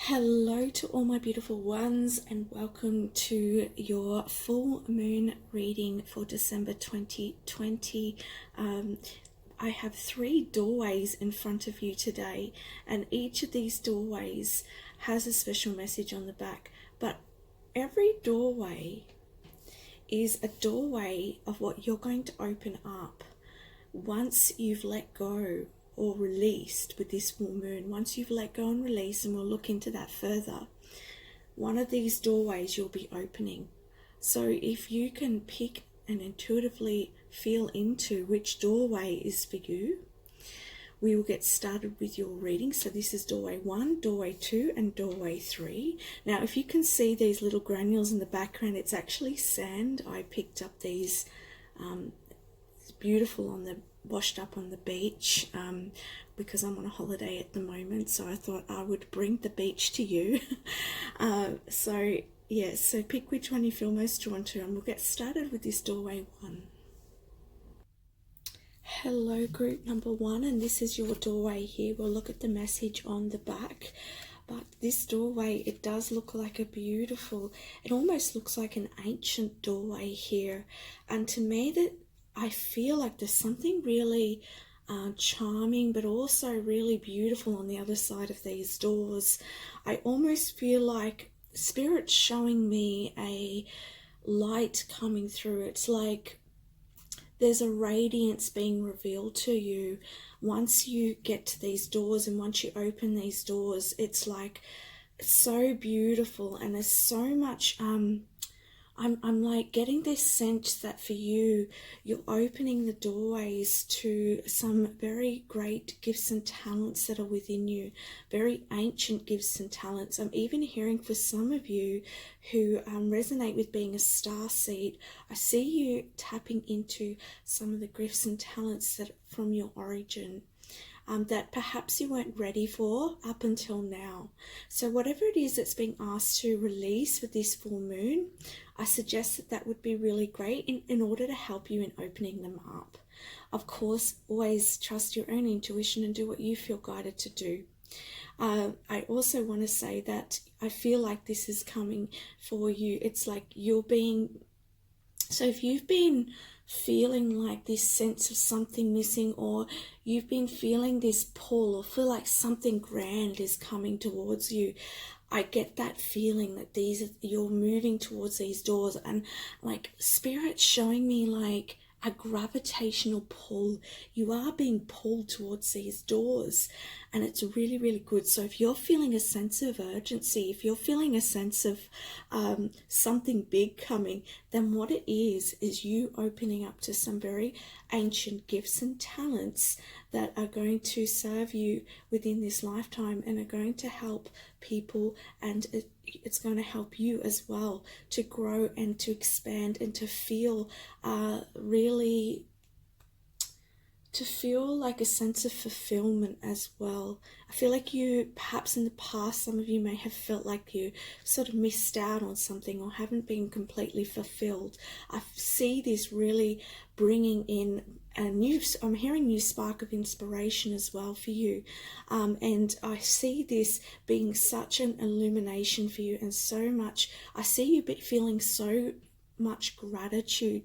Hello to all my beautiful ones, and welcome to your full moon reading for December 2020. I have 3 doorways in front of you today, and each of these doorways has a special message on the back, but every doorway is a doorway of what you're going to open up once you've let go or released with this full moon. Once you've let go and release, and we'll look into that further, one of these doorways you'll be opening. So if you can pick and intuitively feel into which doorway is for you, we will get started with your reading. So this is doorway 1, doorway 2, and doorway 3. Now, if you can see these little granules in the background, it's actually sand. I picked up these. It's beautiful washed up on the beach because I'm on a holiday at the moment, so I thought I would bring the beach to you. So pick which one you feel most drawn to, and we'll get started with this doorway 1. Hello, group number 1, and this is your doorway here. We'll look at the message on the back. But this doorway, it does look like it almost looks like an ancient doorway here. And to me, that I feel like there's something really charming, but also really beautiful on the other side of these doors. I almost feel like Spirit's showing me a light coming through. It's like there's a radiance being revealed to you once you get to these doors, and once you open these doors, it's like it's so beautiful, and there's so much I'm like getting this sense that for you, you're opening the doorways to some very great gifts and talents that are within you, very ancient gifts and talents. I'm even hearing for some of you who resonate with being a starseed, I see you tapping into some of the gifts and talents that from your origin. That perhaps you weren't ready for up until now. So whatever it is that's being asked to release with this full moon, I suggest that would be really great in order to help you in opening them up. Of course, always trust your own intuition and do what you feel guided to do. I also want to say that I feel like this is coming for you. It's like so if you've been feeling like this sense of something missing, or you've been feeling this pull, or feel like something grand is coming towards you, I get that feeling that you're moving towards these doors, and like Spirit's showing me like a gravitational pull. You are being pulled towards these doors, and it's really, really good. So if you're feeling a sense of urgency, if you're feeling a sense of something big coming, then what it is you opening up to some very ancient gifts and talents that are going to serve you within this lifetime, and are going to help people, and it's going to help you as well to grow and to expand and to feel like a sense of fulfillment as well. I feel like perhaps in the past, some of you may have felt like you sort of missed out on something or haven't been completely fulfilled. I see this really bringing in I'm hearing new spark of inspiration as well for you. And I see this being such an illumination for you, and so much, I see you feeling so much gratitude.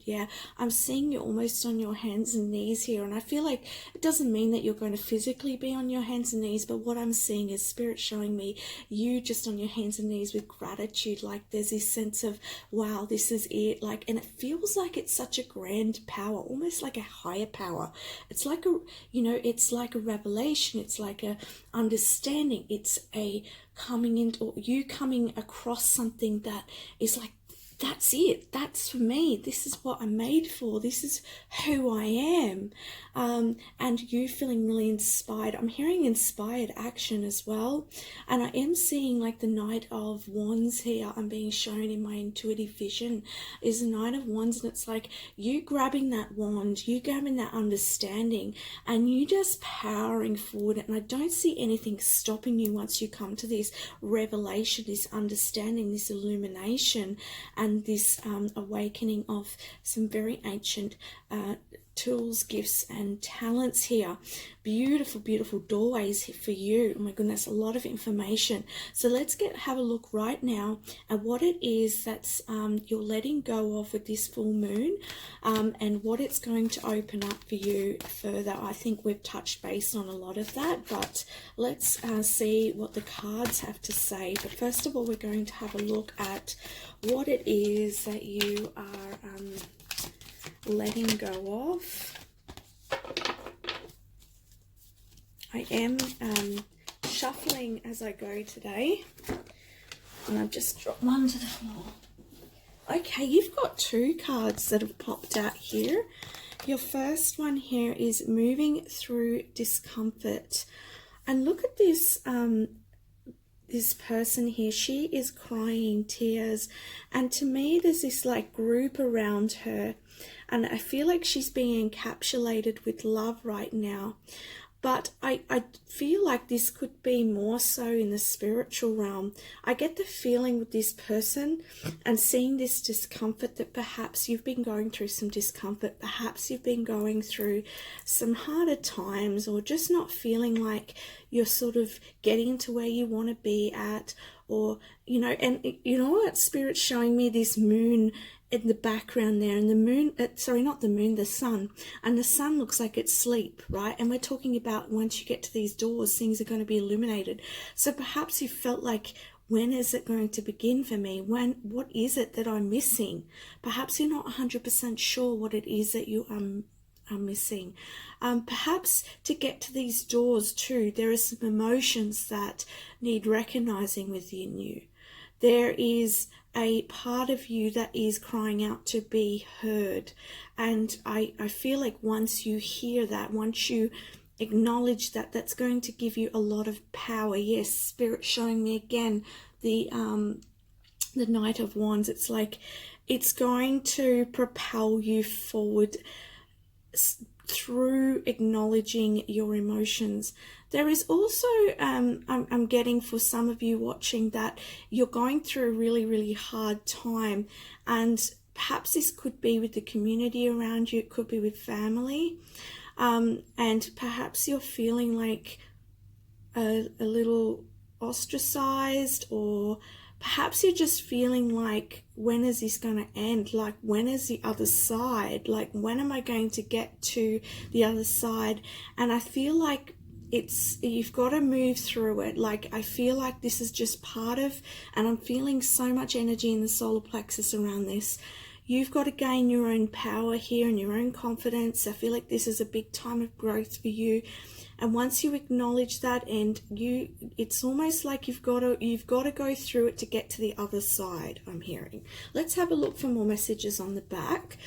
I'm seeing you almost on your hands and knees here, and I feel like it doesn't mean that you're going to physically be on your hands and knees, but what I'm seeing is Spirit showing me you just on your hands and knees with gratitude. Like there's this sense of, wow, this is it, like, and it feels like it's such a grand power, almost like a higher power. It's like it's like a revelation, it's like a understanding, it's a coming into, or you coming across something that is like, that's it, that's for me, this is what I'm made for, this is who I am. And you feeling really inspired. I'm hearing inspired action as well, and I am seeing like the Knight of Wands here. I'm being shown in my intuitive vision is the Knight of Wands, and it's like you grabbing that wand, you grabbing that understanding, and you just powering forward. And I don't see anything stopping you once you come to this revelation, this understanding, this illumination, and this awakening of some very ancient tools, gifts, and talents here. Beautiful, beautiful doorways for you. Oh my goodness, a lot of information. So let's have a look right now at what it is that's you're letting go of with this full moon, and what it's going to open up for you further. I think we've touched base on a lot of that, but let's see what the cards have to say. But first of all, we're going to have a look at what it is that you are letting go of. I am shuffling as I go today, and I've just dropped one to the floor. Okay, you've got two cards that have popped out here. Your first one here is moving through discomfort. And look at this this person here. She is crying tears, and to me there's this like group around her, and I feel like she's being encapsulated with love right now. But I feel like this could be more so in the spiritual realm. I get the feeling with this person and seeing this discomfort that perhaps you've been going through some discomfort. Perhaps you've been going through some harder times, or just not feeling like you're sort of getting to where you want to be at. Or, you know, and you know what? Spirit's showing me this moon in the background there, and the moon, sorry, not the moon, the sun, and the sun looks like it's asleep, right? And we're talking about once you get to these doors, things are going to be illuminated. So perhaps you felt like, when is it going to begin for me? What is it that I'm missing? Perhaps you're not 100% sure what it is that you are missing. Perhaps to get to these doors too, there are some emotions that need recognizing within you. There is a part of you that is crying out to be heard. And I feel like once you hear that, once you acknowledge that, that's going to give you a lot of power. Yes, Spirit showing me again the Knight of Wands. It's like it's going to propel you forward through acknowledging your emotions. There is also, I'm getting for some of you watching, that you're going through a really, really hard time, and perhaps this could be with the community around you, it could be with family, and perhaps you're feeling like a little ostracized, or perhaps you're just feeling like, when is this going to end? Like, when is the other side? Like, when am I going to get to the other side? And I feel like you've got to move through it. Like, I feel like this is just part of, and I'm feeling so much energy in the solar plexus around this. You've got to gain your own power here and your own confidence. I feel like this is a big time of growth for you. And once you acknowledge that, and it's almost like you've got to go through it to get to the other side, I'm hearing. Let's have a look for more messages on the back.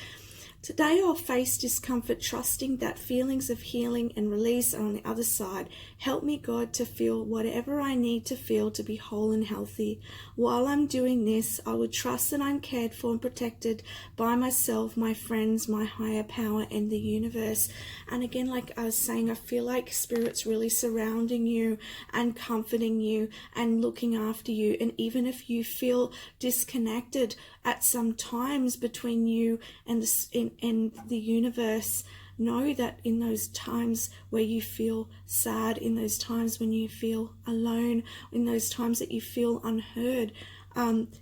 Today I'll face discomfort, trusting that feelings of healing and release are on the other side. Help me, God, to feel whatever I need to feel to be whole and healthy. While I'm doing this, I would trust that I'm cared for and protected by myself, my friends, my higher power, and the universe. And again, like I was saying, I feel like Spirit's really surrounding you and comforting you and looking after you. And even if you feel disconnected at some times between you and the universe, know that in those times where you feel sad, in those times when you feel alone, in those times that you feel unheard,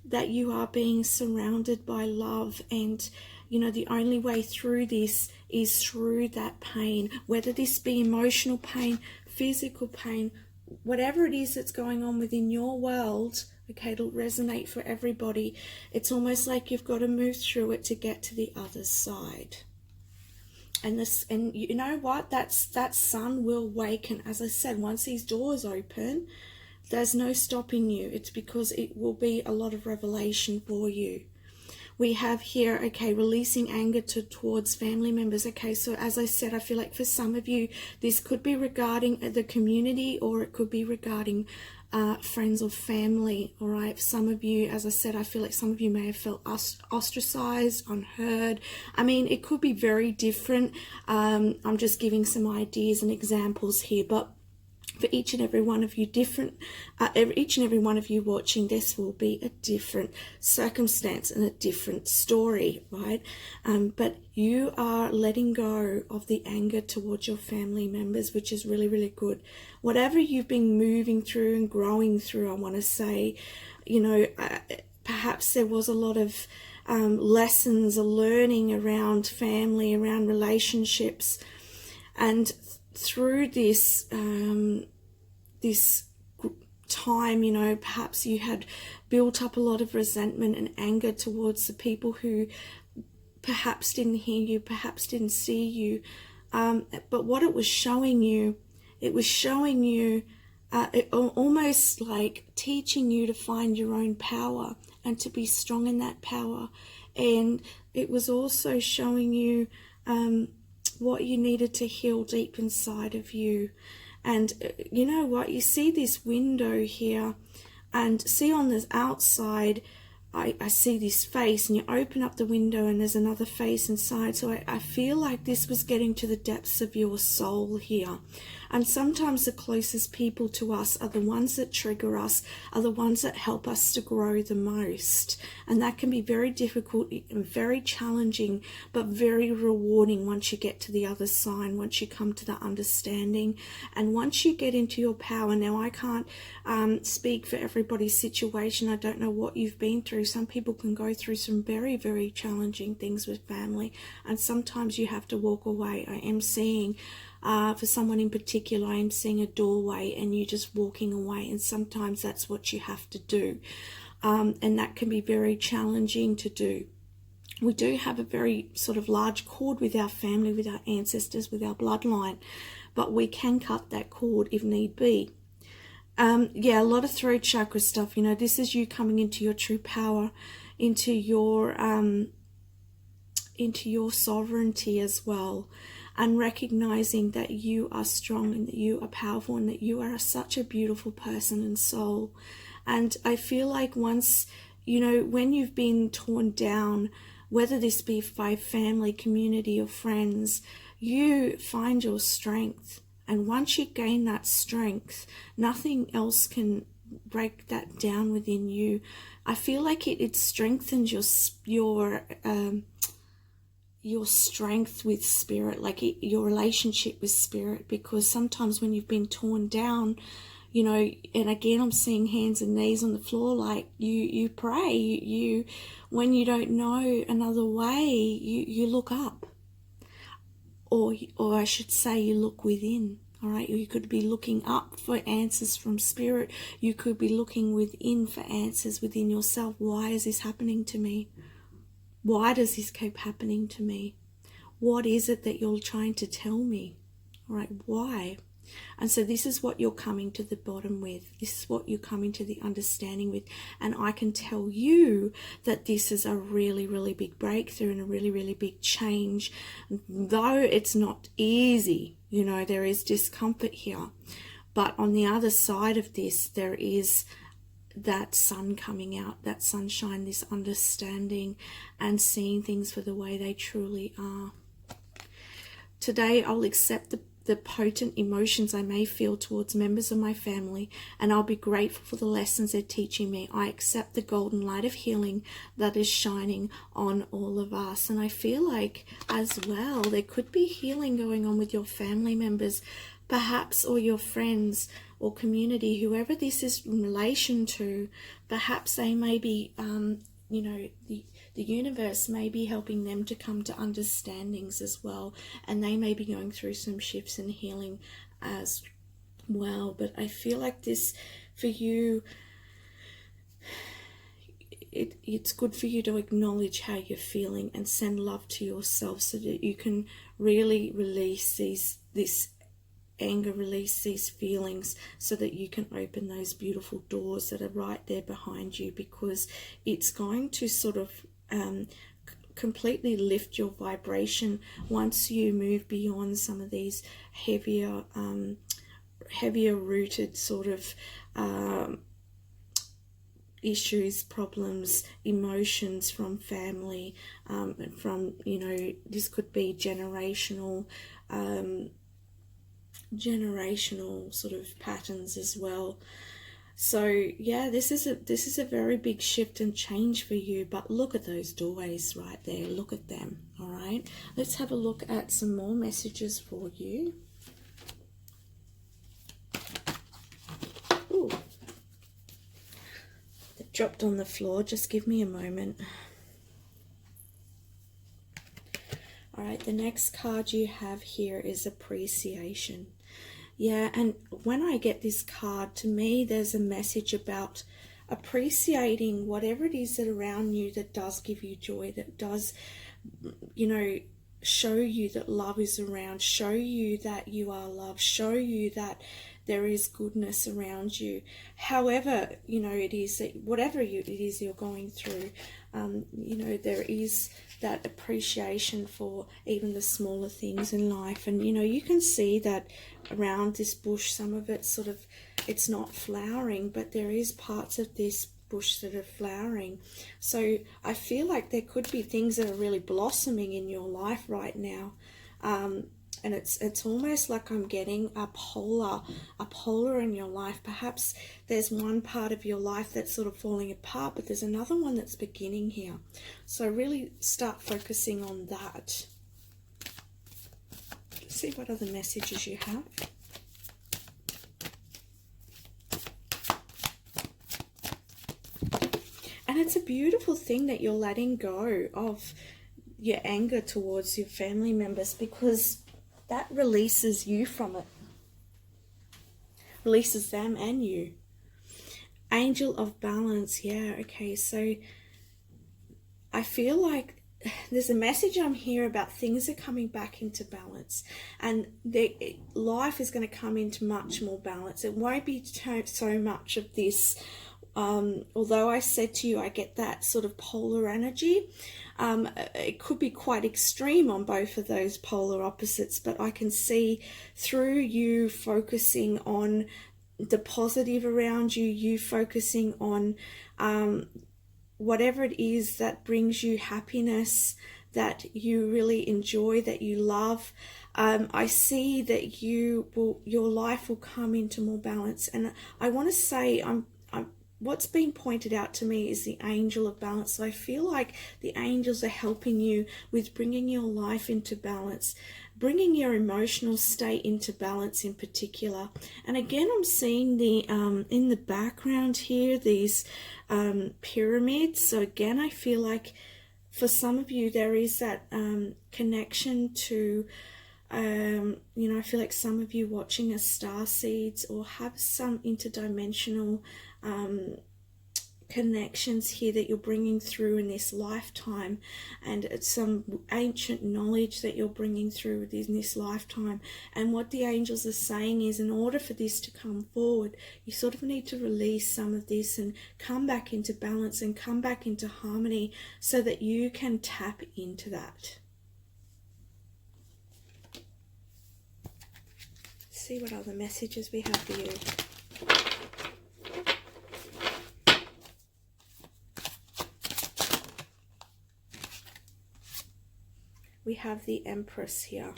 that you are being surrounded by love. And you know, the only way through this is through that pain, whether this be emotional pain, physical pain, whatever it is that's going on within your world. Okay, it'll resonate for everybody. It's almost like you've got to move through it to get to the other side. And you know what? That sun will awaken. As I said, once these doors open, there's no stopping you. It's because it will be a lot of revelation for you. We have here, okay, releasing anger towards family members. Okay, so as I said, I feel like for some of you, this could be regarding the community, or it could be regarding friends or family. All right, some of you, as I said, I feel like some of you may have felt ostracized, unheard. I mean, it could be very different. I'm just giving some ideas and examples here, but For each and every one of you each and every one of you watching this will be a different circumstance and a different story, right? But you are letting go of the anger towards your family members, which is really, really good. Whatever you've been moving through and growing through, I want to say, perhaps there was a lot of lessons, learning around family, around relationships, and through this time, perhaps you had built up a lot of resentment and anger towards the people who perhaps didn't hear you, perhaps didn't see you. But what it was showing you, almost like teaching you to find your own power and to be strong in that power. And it was also showing you what you needed to heal deep inside of you. And you know what? You see this window here, and see on the outside, I see this face, and you open up the window and there's another face inside. So I feel like this was getting to the depths of your soul here. And sometimes the closest people to us are the ones that trigger us, are the ones that help us to grow the most. And that can be very difficult and very challenging, but very rewarding once you get to the other side, once you come to the understanding, and once you get into your power. Now, I can't speak for everybody's situation. I don't know what you've been through. Some people can go through some very, very challenging things with family, and sometimes you have to walk away. I am seeing for someone in particular, I am seeing a doorway and you just walking away, and sometimes that's what you have to do, and that can be very challenging to do. We do have a very sort of large cord with our family, with our ancestors, with our bloodline, but we can cut that cord if need be. A lot of throat chakra stuff. This is you coming into your true power, into your sovereignty as well, and recognizing that you are strong and that you are powerful and that you are such a beautiful person and soul. And I feel like once, when you've been torn down, whether this be by family, community, or friends, you find your strength. And once you gain that strength, nothing else can break that down within you. I feel like it strengthens your strength with spirit, like your relationship with spirit, because sometimes when you've been torn down, and again, I'm seeing hands and knees on the floor, like you pray, you when you don't know another way, you look up. Or I should say, you look within. All right, you could be looking up for answers from spirit. You could be looking within for answers within yourself. Why is this happening to me? Why does this keep happening to me? What is it that you're trying to tell me? All right, why? And so this is what you're coming to the bottom with. This is what you're coming to the understanding with. And I can tell you that this is a really, really big breakthrough and a really, really big change. Though it's not easy, there is discomfort here. But on the other side of this, there is that sun coming out, that sunshine, this understanding and seeing things for the way they truly are. Today, I'll accept the potent emotions I may feel towards members of my family, and I'll be grateful for the lessons they're teaching me. I accept the golden light of healing that is shining on all of us. And I feel like as well, there could be healing going on with your family members, perhaps, or your friends or community, whoever this is in relation to. Perhaps they may be, the universe may be helping them to come to understandings as well, and they may be going through some shifts and healing as well. But I feel like this for you, it's good for you to acknowledge how you're feeling and send love to yourself, so that you can really release this anger, release these feelings, so that you can open those beautiful doors that are right there behind you, because it's going to sort of completely lift your vibration once you move beyond some of these heavier rooted sort of issues, problems, emotions from family, and from, this could be generational generational sort of patterns as well. So yeah, this is a very big shift and change for you. But look at those doorways right there. Look at them. All right. Let's have a look at some more messages for you. Ooh, they dropped on the floor. Just give me a moment. All right. The next card you have here is appreciation. Yeah, and when I get this card, to me, there's a message about appreciating whatever it is that around you that does give you joy, that does, you know, show you that love is around, show you that you are loved, show you that there is goodness around you. However, you know, it is that whatever it is you're going through, you know, there is that appreciation for even the smaller things in life. And you know, you can see that around this bush, some of it sort of, it's not flowering, but there is parts of this bush that are flowering. So I feel like there could be things that are really blossoming in your life right now. And it's almost like I'm getting a polar in your life. Perhaps there's one part of your life that's sort of falling apart, but there's another one that's beginning here. So really start focusing on that. Let's see what other messages you have. And it's a beautiful thing that you're letting go of your anger towards your family members, because that releases you from it. Releases them and you. Angel of balance. Yeah, okay. So I feel like there's a message I'm here about things are coming back into balance. And life is going to come into much more balance. It won't be so much of this. Although I said to you, I get that sort of polar energy. It could be quite extreme on both of those polar opposites, but I can see through you focusing on the positive around you, you focusing on whatever it is that brings you happiness, that you really enjoy, that you love. I see that your life will come into more balance. And I want to say, what's been pointed out to me is the angel of balance. So I feel like the angels are helping you with bringing your life into balance, bringing your emotional state into balance in particular. And again, I'm seeing the in the background here, these pyramids. So again, I feel like for some of you, there is that connection to, you know, I feel like some of you watching as star seeds or have some interdimensional connections here that you're bringing through in this lifetime, and it's some ancient knowledge that you're bringing through in this lifetime. And what the angels are saying is, in order for this to come forward, you sort of need to release some of this and come back into balance and come back into harmony so that you can tap into that. Let's see what other messages we have for you. We have the Empress here.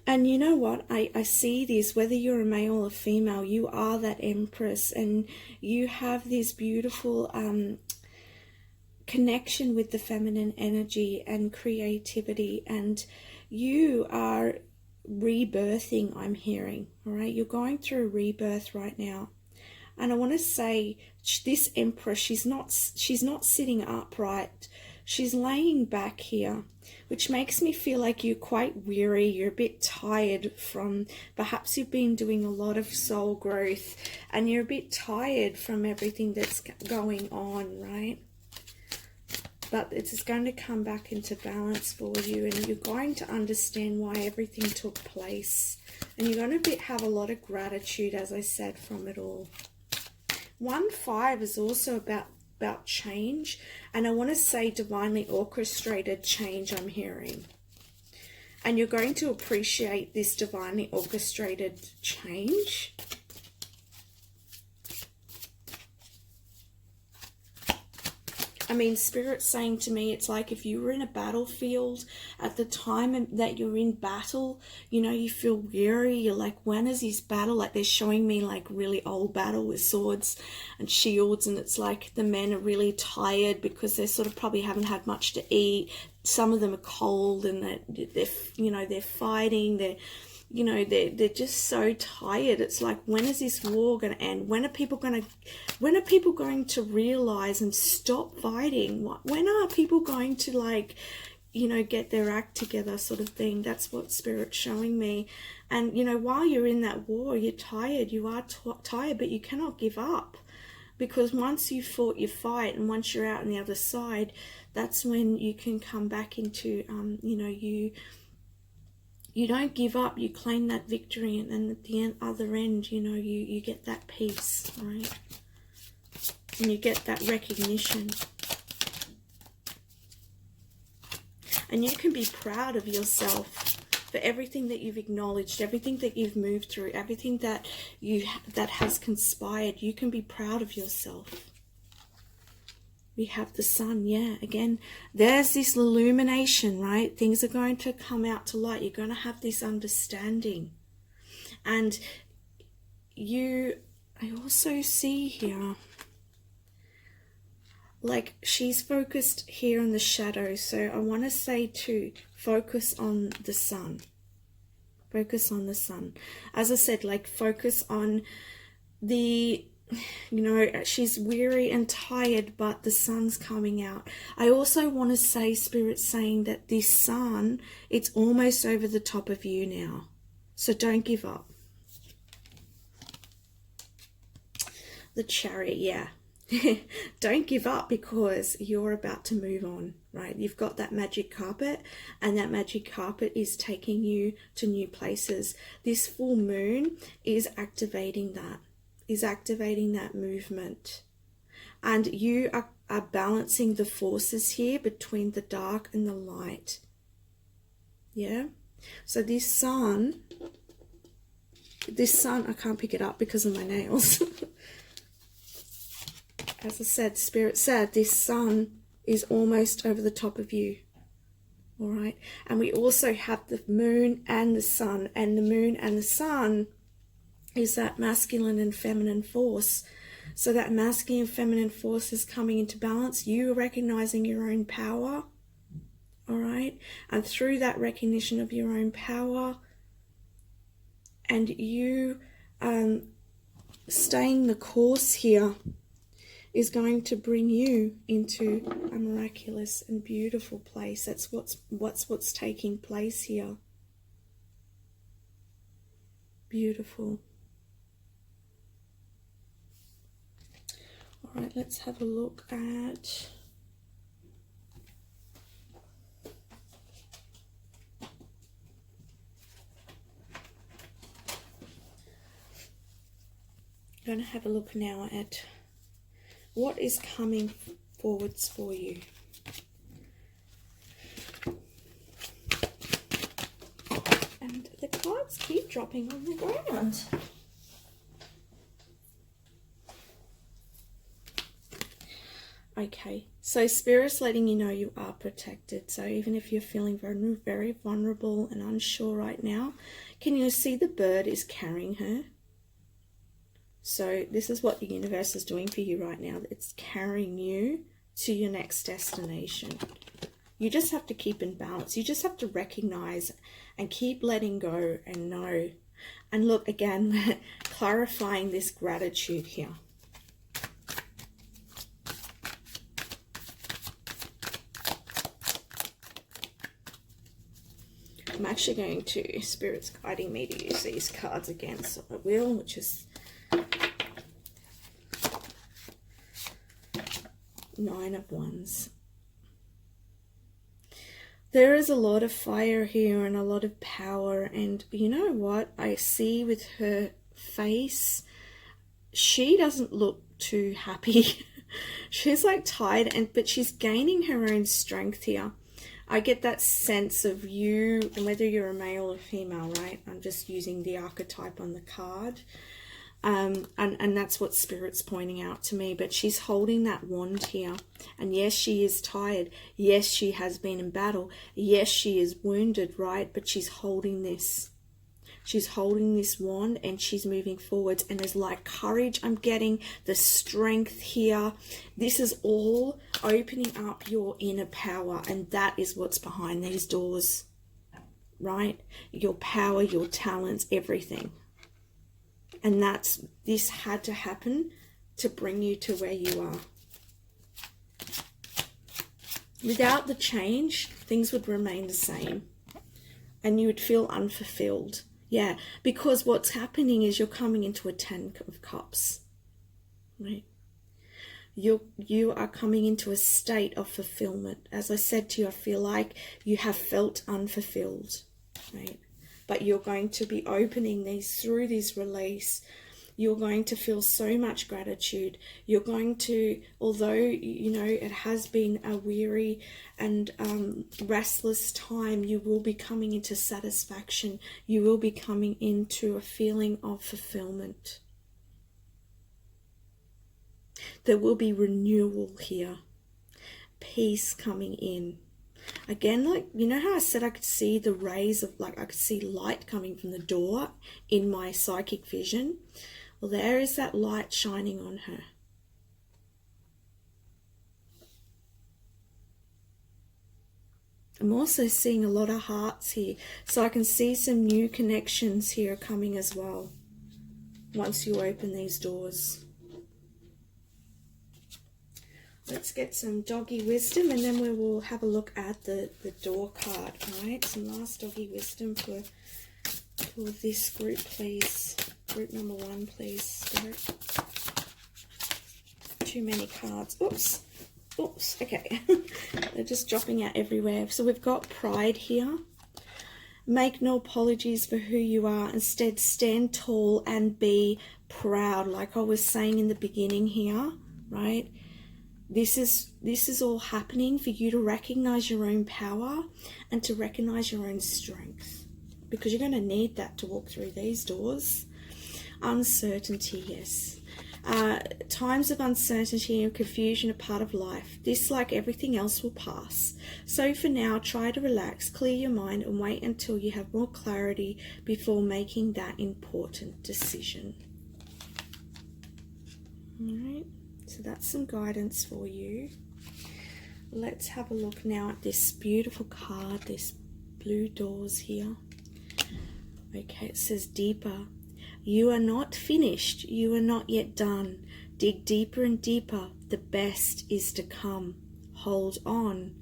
And you know what? I see this, whether you're a male or female, you are that Empress, and you have this beautiful connection with the feminine energy and creativity, and you are rebirthing, I'm hearing. All right, you're going through a rebirth right now. And I want to say, this Empress, she's not sitting upright. She's laying back here, which makes me feel like you're quite weary. You're a bit tired from, perhaps you've been doing a lot of soul growth and you're a bit tired from everything that's going on, right? But it's going to come back into balance for you, and you're going to understand why everything took place. And you're going to have a lot of gratitude, as I said, from it all. 1-5 is also about change, and I want to say divinely orchestrated change, I'm hearing. And you're going to appreciate this divinely orchestrated change. I mean, Spirit's saying to me, it's like if you were in a battlefield at the time that you're in battle, you know, you feel weary. You're like, when is this battle? Like they're showing me like really old battle with swords and shields. And it's like the men are really tired because they sort of probably haven't had much to eat. Some of them are cold and they're you know, they're fighting. You know, they're just so tired. It's like, when is this war going to end? When are people going to realize and stop fighting? When are people going to, like, you know, get their act together, sort of thing? That's what Spirit's showing me. And, you know, while you're in that war, you're tired. You are tired, but you cannot give up. Because once you've fought your fight and once you're out on the other side, that's when you can come back into, you know, you don't give up, you claim that victory, and then at the other end, you know, you get that peace, right? And you get that recognition. And you can be proud of yourself for everything that you've acknowledged, everything that you've moved through, everything that has conspired. You can be proud of yourself. We have the sun, yeah. Again, there's this illumination, right? Things are going to come out to light. You're going to have this understanding. And I also see here, like she's focused here on the shadow. So I want to say to focus on the sun. Focus on the sun. As I said, like focus on the... You know, she's weary and tired, but the sun's coming out. I also want to say, Spirit's saying that this sun, it's almost over the top of you now. So don't give up. The Chariot, yeah. Don't give up because you're about to move on, right? You've got that magic carpet, and that magic carpet is taking you to new places. This full moon is activating that. Is activating that movement, and you are balancing the forces here between the dark and the light. Yeah, so this sun, I can't pick it up because of my nails. As I said, Spirit said this sun is almost over the top of you. All right, and we also have the moon and the sun, and the moon and the sun is that masculine and feminine force. So that masculine and feminine force is coming into balance. You are recognizing your own power, all right? And through that recognition of your own power, and you staying the course here is going to bring you into a miraculous and beautiful place. That's what's taking place here. Beautiful. All right, let's have a look at I'm going to have a look now at what is coming forwards for you. And the cards keep dropping on the ground. Okay, so Spirit's letting you know you are protected. So even if you're feeling very vulnerable and unsure right now, can you see the bird is carrying her? So this is what the universe is doing for you right now. It's carrying you to your next destination. You just have to keep in balance. You just have to recognize and keep letting go and know. And look, again, clarifying this gratitude here. I'm actually going to, Spirit's guiding me to use these cards again, so I will, which is Nine of Wands. There is a lot of fire here and a lot of power, and you know what I see with her face? She doesn't look too happy. She's like tired, but she's gaining her own strength here. I get that sense of you, whether you're a male or female, right? I'm just using the archetype on the card. And that's what Spirit's pointing out to me. But she's holding that wand here. And yes, she is tired. Yes, she has been in battle. Yes, she is wounded, right? But she's holding this. She's holding this wand and she's moving forwards. And there's like courage I'm getting, the strength here. This is all opening up your inner power. And that is what's behind these doors, right? Your power, your talents, everything. And this had to happen to bring you to where you are. Without the change, things would remain the same. And you would feel unfulfilled. Yeah, because what's happening is you're coming into a 10 of cups, right? You are coming into a state of fulfillment. As I said to you, I feel like you have felt unfulfilled, right? But you're going to be opening these through this release. You're going to feel so much gratitude. You're going to, although, you know, it has been a weary and restless time, you will be coming into satisfaction. You will be coming into a feeling of fulfillment. There will be renewal here. Peace coming in. Again, like, you know how I said I could see the rays of, like, I could see light coming from the door in my psychic vision? Well, there is that light shining on her. I'm also seeing a lot of hearts here. So I can see some new connections here coming as well once you open these doors. Let's get some doggy wisdom and then we will have a look at the door card. All right, some last doggy wisdom for this group, please. Group number 1, please, Spirit. Too many cards. Oops. Oops. Okay. They're just dropping out everywhere. So we've got pride here. Make no apologies for who you are. Instead, stand tall and be proud. Like I was saying in the beginning here, right? This is all happening for you to recognize your own power and to recognize your own strength. Because you're going to need that to walk through these doors. Uncertainty, yes. Times of uncertainty and confusion are part of life. This, like everything else, will pass. So for now, try to relax, clear your mind, and wait until you have more clarity before making that important decision. All right, so that's some guidance for you. Let's have a look now at this beautiful card, this blue doors here. Okay, it says deeper. You are not finished. You are not yet done. Dig deeper and deeper. The best is to come. Hold on.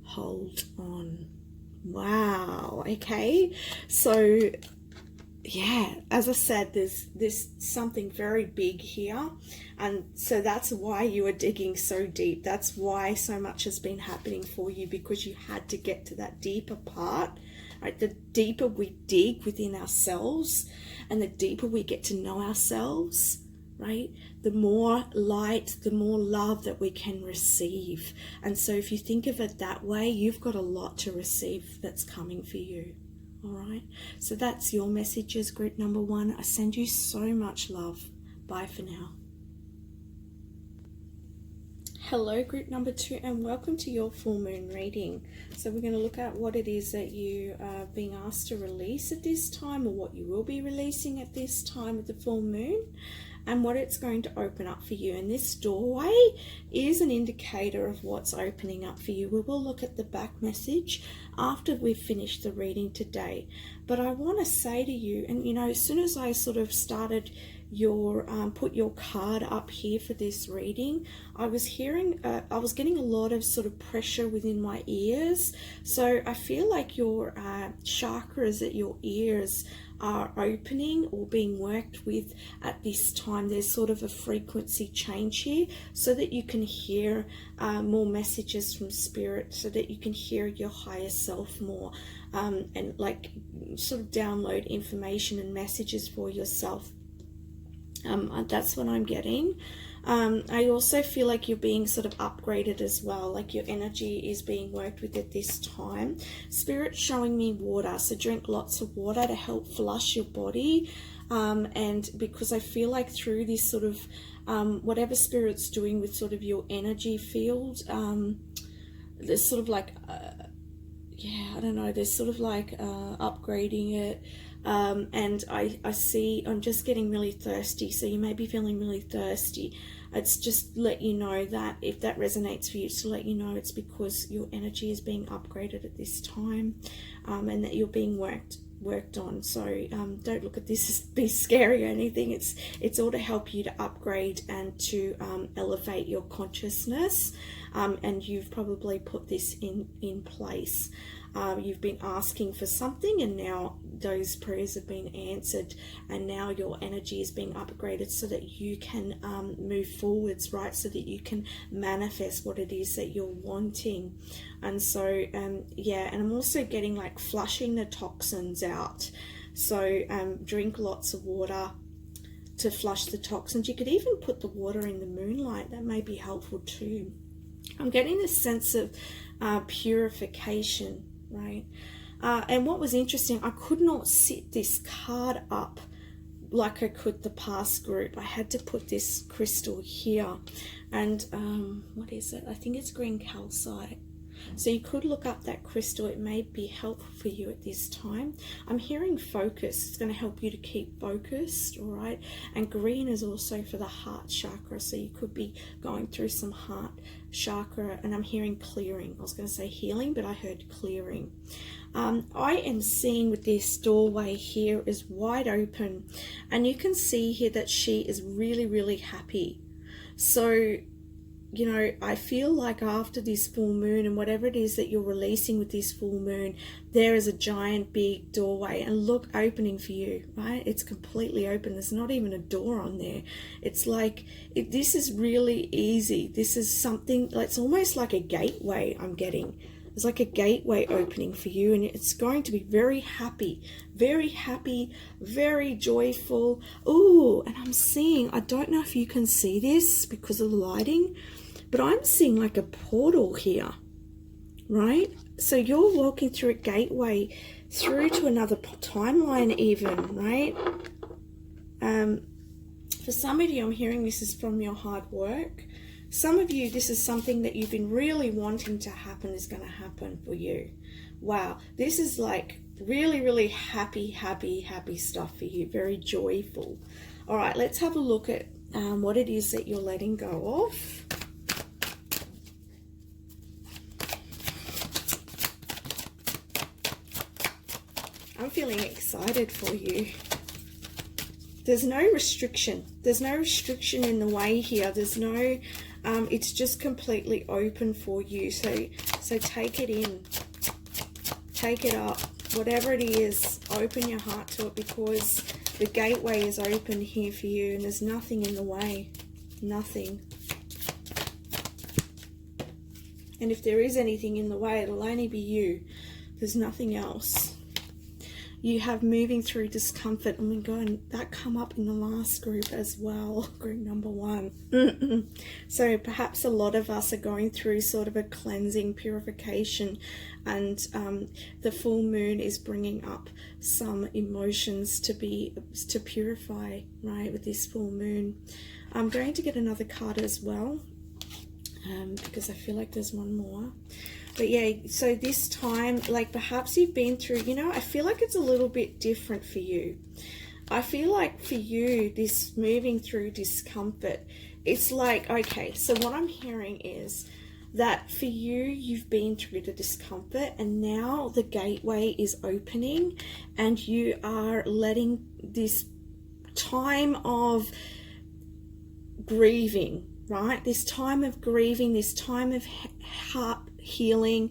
Hold on. Wow. Okay. So, yeah, as I said, there's something very big here. And so that's why you are digging so deep. That's why so much has been happening for you, because you had to get to that deeper part. Right? The deeper we dig within ourselves and the deeper we get to know ourselves, right? The more light, the more love that we can receive. And so if you think of it that way, you've got a lot to receive that's coming for you. All right. So that's your messages, group number 1. I send you so much love. Bye for now. Hello, group number 2, and welcome to your full moon reading. So we're going to look at what it is that you are being asked to release at this time, or what you will be releasing at this time of the full moon, and what it's going to open up for you. And this doorway is an indicator of what's opening up for you. We will look at the back message after we've finished the reading today. But I want to say to you, and you know, as soon as I sort of started your put your card up here for this reading, I was hearing I was getting a lot of sort of pressure within my ears. So I feel like your chakras at your ears are opening or being worked with at this time. There's sort of a frequency change here so that you can hear more messages from Spirit, so that you can hear your higher self more, and like sort of download information and messages for yourself. That's what I'm getting. I also feel like you're being sort of upgraded as well, like your energy is being worked with at this time. Spirit showing me water, so drink lots of water to help flush your body. and because I feel like through this sort of whatever Spirit's doing with sort of your energy field, there's sort of like yeah, I don't know, there's sort of like upgrading it, and I see, I'm just getting really thirsty, so you may be feeling really thirsty. It's just let you know that if that resonates for you, to let you know it's because your energy is being upgraded at this time, and that you're being worked on. So don't look at this as be scary or anything. It's all to help you to upgrade and to elevate your consciousness, and you've probably put this in place. You've been asking for something, and now those prayers have been answered, and now your energy is being upgraded so that you can move forwards, right? So that you can manifest what it is that you're wanting. And so yeah, and I'm also getting like flushing the toxins out. So drink lots of water to flush the toxins. You could even put the water in the moonlight. That may be helpful too. I'm getting this sense of purification, right? And what was interesting, I could not sit this card up like I could the past group. I had to put this crystal here, and what is it? I think it's green calcite. So you could look up that crystal. It may be helpful for you at this time. I'm hearing focus. It's going to help you to keep focused, all right? And green is also for the heart chakra. So you could be going through some heart chakra, and I'm hearing clearing. I was going to say healing, but I heard clearing. I am seeing with this doorway here is wide open, and you can see here that she is really, really happy. So, you know, I feel like after this full moon and whatever it is that you're releasing with this full moon, there is a giant big doorway, and look, opening for you, right? It's completely open. There's not even a door on there. It's like, this is really easy. This is something, it's almost like a gateway I'm getting. It's like a gateway opening for you, and it's going to be very happy, very joyful. Ooh, and I'm seeing, I don't know if you can see this because of the lighting, but I'm seeing like a portal here, right? So you're walking through a gateway through to another timeline even, right? For some of you, I'm hearing this is from your hard work. Some of you, this is something that you've been really wanting to happen is going to happen for you. Wow, this is like really, really happy stuff for you, very joyful. All right, let's have a look at what it is that you're letting go of. I'm feeling excited for you. There's no restriction. There's no restriction in the way here. There's no... it's just completely open for you. So take it in, take it up, whatever it is, open your heart to it, because the gateway is open here for you, and there's nothing in the way, nothing. And if there is anything in the way, it'll only be you. There's nothing else. You have moving through discomfort. Oh my God, and that come up in the last group as well, group number 1. So perhaps a lot of us are going through sort of a cleansing, purification, and the full moon is bringing up some emotions to purify, right, with this full moon. I'm going to get another card as well, because I feel like there's one more. But yeah, so this time, like perhaps you've been through, you know, I feel like it's a little bit different for you. I feel like for you, this moving through discomfort, it's like, okay, so what I'm hearing is that for you, you've been through the discomfort, and now the gateway is opening, and you are letting this time of grieving, right? This time of grieving, this time of heart healing,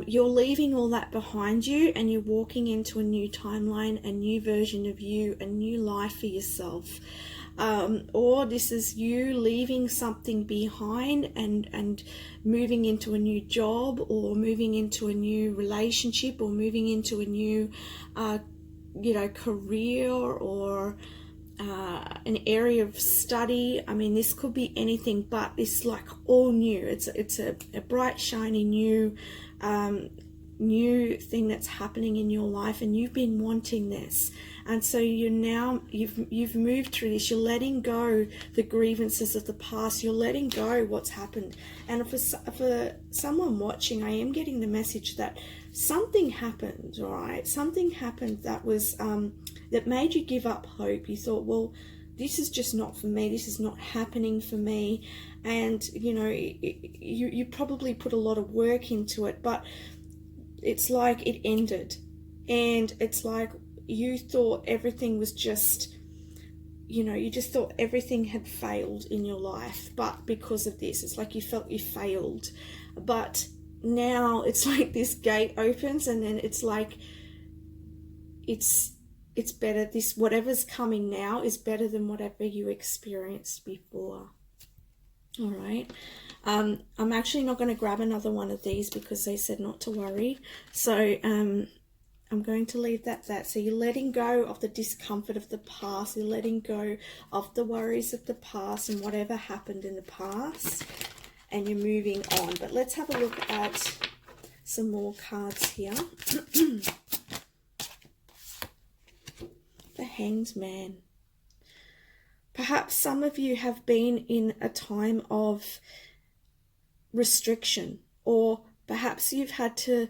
you're leaving all that behind you, and you're walking into a new timeline, a new version of you, a new life for yourself. Or this is you leaving something behind and moving into a new job, or moving into a new relationship, or moving into a new you know, career, or an area of study. I mean, this could be anything, but it's like all new. It's a bright, shiny new new thing that's happening in your life, and you've been wanting this. And so you've moved through this. You're letting go the grievances of the past. You're letting go what's happened. And for someone watching, I am getting the message that something happened, all right? Something happened that was that made you give up hope. You thought, well, this is just not for me. This is not happening for me. And, you know, you probably put a lot of work into it, but it's like it ended. And it's like you thought everything was just, you know, you just thought everything had failed in your life. But because of this, it's like you felt you failed. But now it's like this gate opens, and then it's like it's better. This, whatever's coming now, is better than whatever you experienced before. All right. I'm actually not going to grab another one of these because they said not to worry. So I'm going to leave that. So you're letting go of the discomfort of the past. You're letting go of the worries of the past and whatever happened in the past, and you're moving on. But let's have a look at some more cards here. The Hanged Man. Perhaps some of you have been in a time of restriction, or perhaps you've had to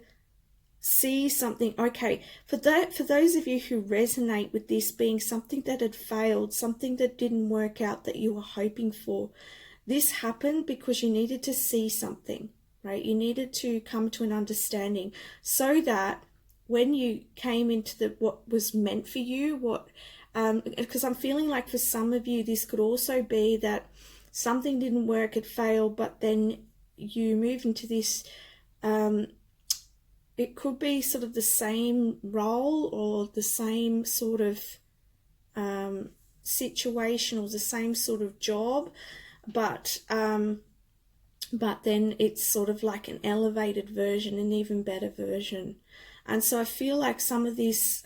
see something. Okay, for those of you who resonate with this being something that had failed, something that didn't work out that you were hoping for, this happened because you needed to see something, right? You needed to come to an understanding so that when you came into what was meant for you, because I'm feeling like for some of you, this could also be that something didn't work, it failed, but then you move into this, it could be sort of the same role or the same sort of situation or the same sort of job, but then it's sort of like an elevated version, an even better version. And so I feel like some of this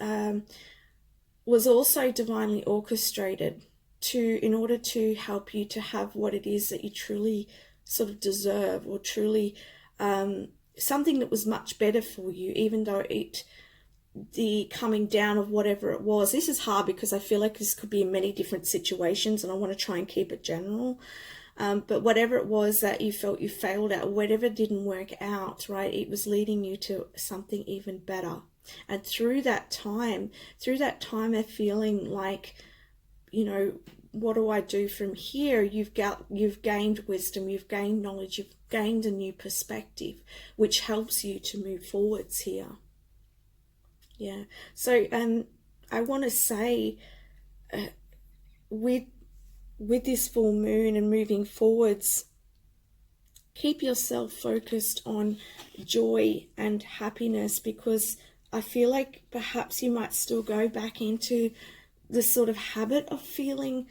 was also divinely orchestrated in order to help you to have what it is that you truly sort of deserve, or truly something that was much better for you, even though the coming down of whatever it was. This is hard because I feel like this could be in many different situations, and I want to try and keep it general. But whatever it was that you felt you failed at, whatever didn't work out, right, it was leading you to something even better. And through that time of feeling like, you know, what do I do from here? You've gained wisdom, you've gained knowledge, you've gained a new perspective, which helps you to move forwards here. Yeah. So I want to say, with this full moon and moving forwards, keep yourself focused on joy and happiness, because I feel like perhaps you might still go back into the sort of habit of feeling,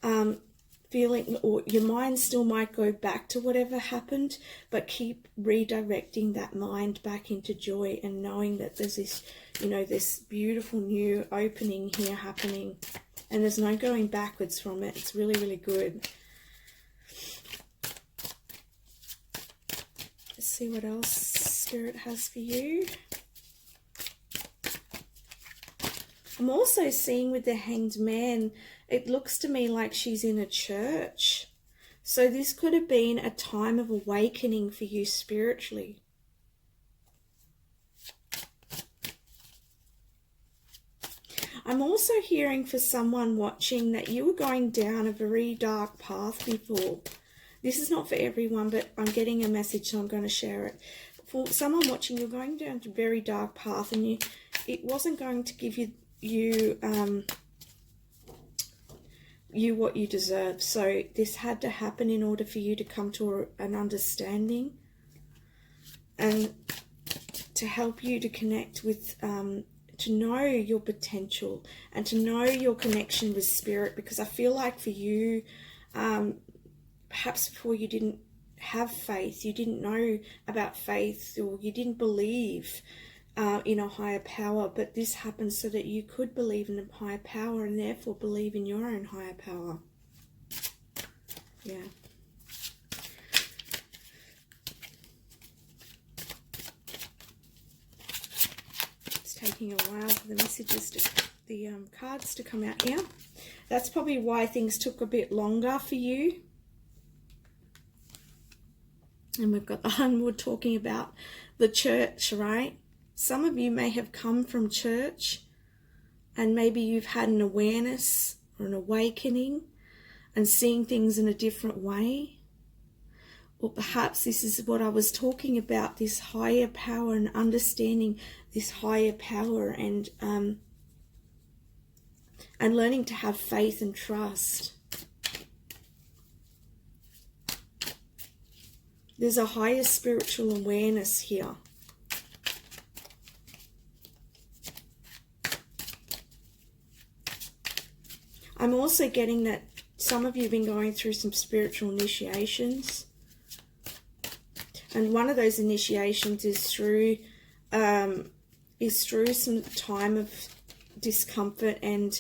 or your mind still might go back to whatever happened, but keep redirecting that mind back into joy and knowing that there's this, you know, this beautiful new opening here happening, and there's no going backwards from it. It's really, really good. Let's see what else Spirit has for you. I'm also seeing with the Hanged Man, it looks to me like she's in a church. So this could have been a time of awakening for you spiritually. I'm also hearing for someone watching that you were going down a very dark path before. This is not for everyone, but I'm getting a message, so I'm going to share it. For someone watching, you're going down a very dark path, and it wasn't going to give you what you deserve. So this had to happen in order for you to come to an understanding, and to help you to connect with, to know your potential and to know your connection with Spirit. Because I feel like for you, perhaps before you didn't have faith, you didn't know about faith, or you didn't believe in a higher power, but this happened so that you could believe in a higher power and therefore believe in your own higher power. Yeah. taking a while for the messages to, the cards to come out here. That's probably why things took a bit longer for you. And we've got the Hunwood talking about the church, right? Some of you may have come from church and maybe you've had an awareness or an awakening and seeing things in a different way. Or perhaps this is what I was talking about, this higher power and understanding this higher power and learning to have faith and trust. There's a higher spiritual awareness here. I'm also getting that some of you have been going through some spiritual initiations. And one of those initiations is through some time of discomfort and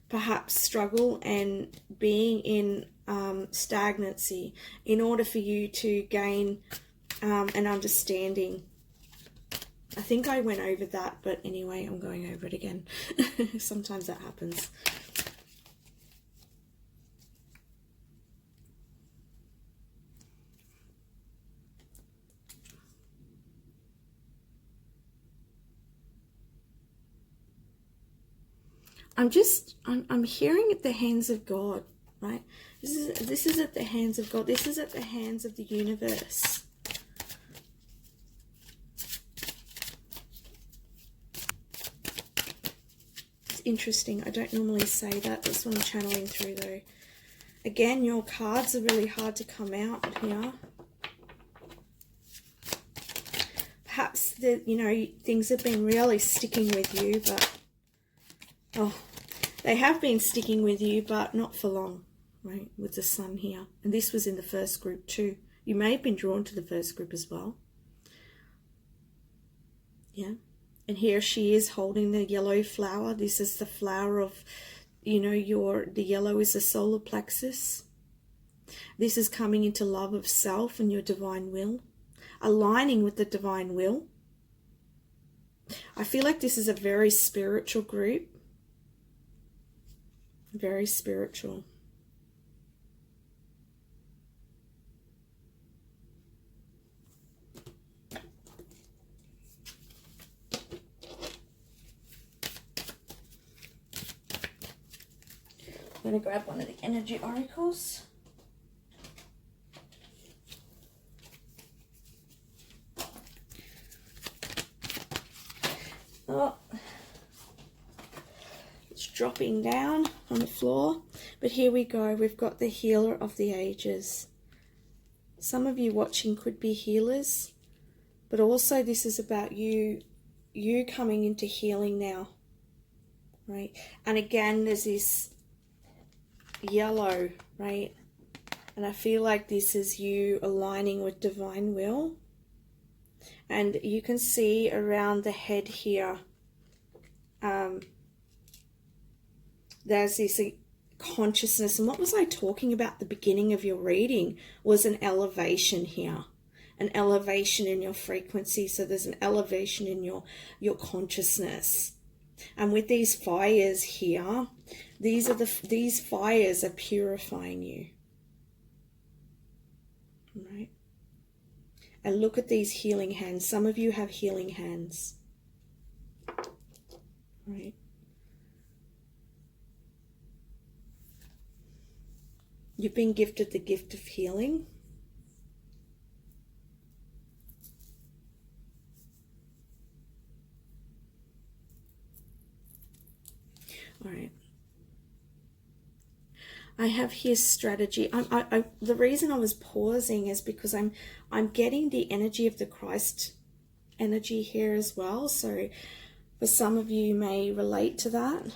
perhaps struggle and being in stagnancy in order for you to gain an understanding. I think I went over that, but anyway, I'm going over it again. Sometimes that happens. I'm hearing at the hands of God, right? This is at the hands of God. This is at the hands of the universe. It's interesting. I don't normally say that. That's what I'm channeling through though. Again, your cards are really hard to come out here. Perhaps things have been really sticking with you, but they have been sticking with you, but not for long, right? With the sun here. And this was in the first group too. You may have been drawn to the first group as well. Yeah. And here she is holding the yellow flower. This is the flower of, the yellow is the solar plexus. This is coming into love of self and your divine will. Aligning with the divine will. I feel like this is a very spiritual group. Very spiritual. I'm going to grab one of the energy oracles. Oh, it's dropping down on the floor, but here we go. We've got the healer of the ages. Some of you watching could be healers, but also this is about you coming into healing now, right? And again, there's this yellow, right? And I feel like this is you aligning with divine will. And you can see around the head here, there's this consciousness. And what was I talking about at the beginning of your reading was an elevation here, an elevation in your frequency. So there's an elevation in your consciousness. And with these fires here, these fires are purifying you, right? And look at these healing hands. Some of you have healing hands, right? You've been gifted the gift of healing. All right. I have here strategy. The reason I was pausing is because I'm getting the energy of the Christ energy here as well. So for some of you may relate to that.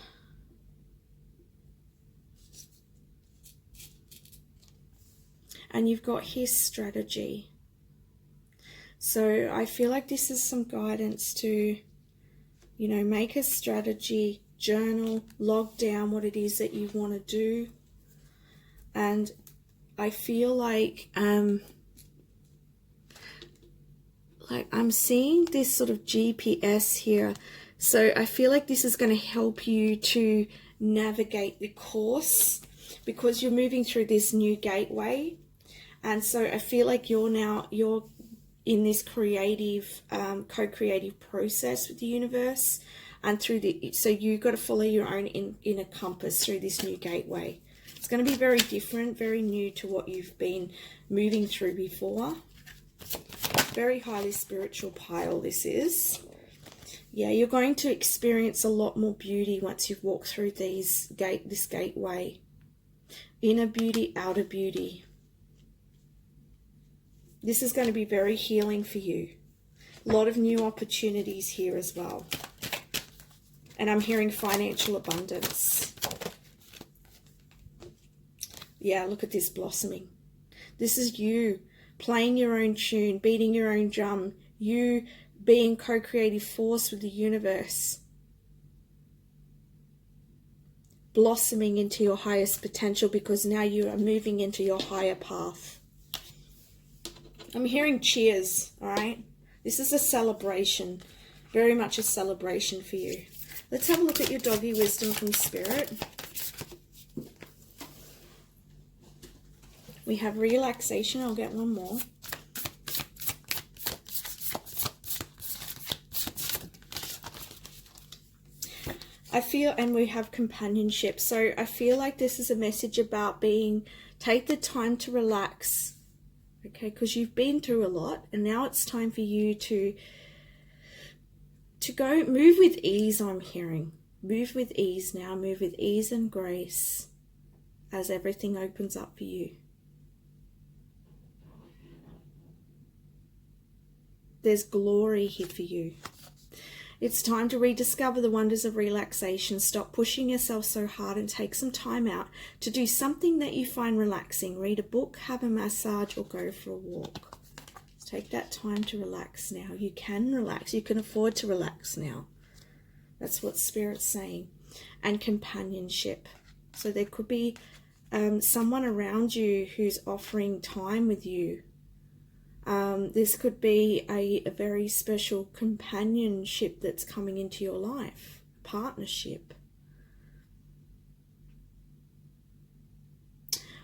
And you've got his strategy. So I feel like this is some guidance to, make a strategy, journal, log down what it is that you want to do. And I feel like I'm seeing this sort of GPS here So I feel like this is going to help you to navigate the course because you're moving through this new gateway. And so I feel like you're in this creative, co-creative process with the universe, and so you've got to follow your own inner compass through this new gateway. It's going to be very different, very new to what you've been moving through before. Very highly spiritual pile this is. Yeah, you're going to experience a lot more beauty once you've walked through this gateway. Inner beauty, outer beauty. This is going to be very healing for you. A lot of new opportunities here as well. And I'm hearing financial abundance. Yeah, look at this blossoming. This is you playing your own tune, beating your own drum, you being co-creative force with the universe. Blossoming into your highest potential because now you are moving into your higher path. I'm hearing cheers, all right? This is a celebration, very much a celebration for you. Let's have a look at your doggy wisdom from Spirit. We have relaxation. I'll get one more. And we have companionship. So I feel like this is a message about take the time to relax. Okay, because you've been through a lot and now it's time for you to go move with ease. I'm hearing move with ease now, move with ease and grace as everything opens up for you. There's glory here for you. It's time to rediscover the wonders of relaxation. Stop pushing yourself so hard and take some time out to do something that you find relaxing. Read a book, have a massage, or go for a walk. Take that time to relax now. You can relax. You can afford to relax now. That's what Spirit's saying. And companionship. So there could be someone around you who's offering time with you. This could be a very special companionship that's coming into your life. Partnership.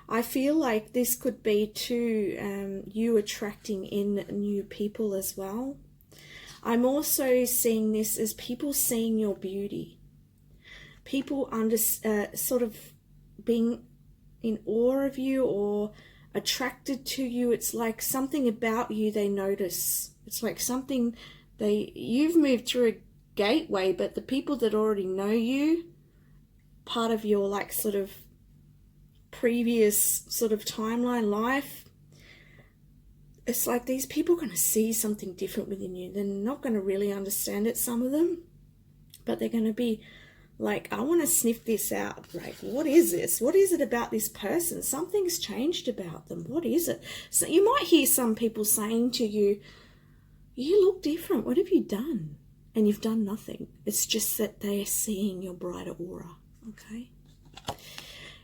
I feel like this could be too you attracting in new people as well. I'm also seeing this as people seeing your beauty. People sort of being in awe of you or attracted to you. It's like something about you they notice. It's like something you've moved through a gateway, but the people that already know you, part of your like sort of previous sort of timeline life, it's like these people are going to see something different within you. They're not going to really understand it, some of them, but they're going to be like, I want to sniff this out. Like, what is this? What is it about this person? Something's changed about them. What is it? So you might hear some people saying to you, you look different. What have you done? And you've done nothing. It's just that they are seeing your brighter aura. Okay?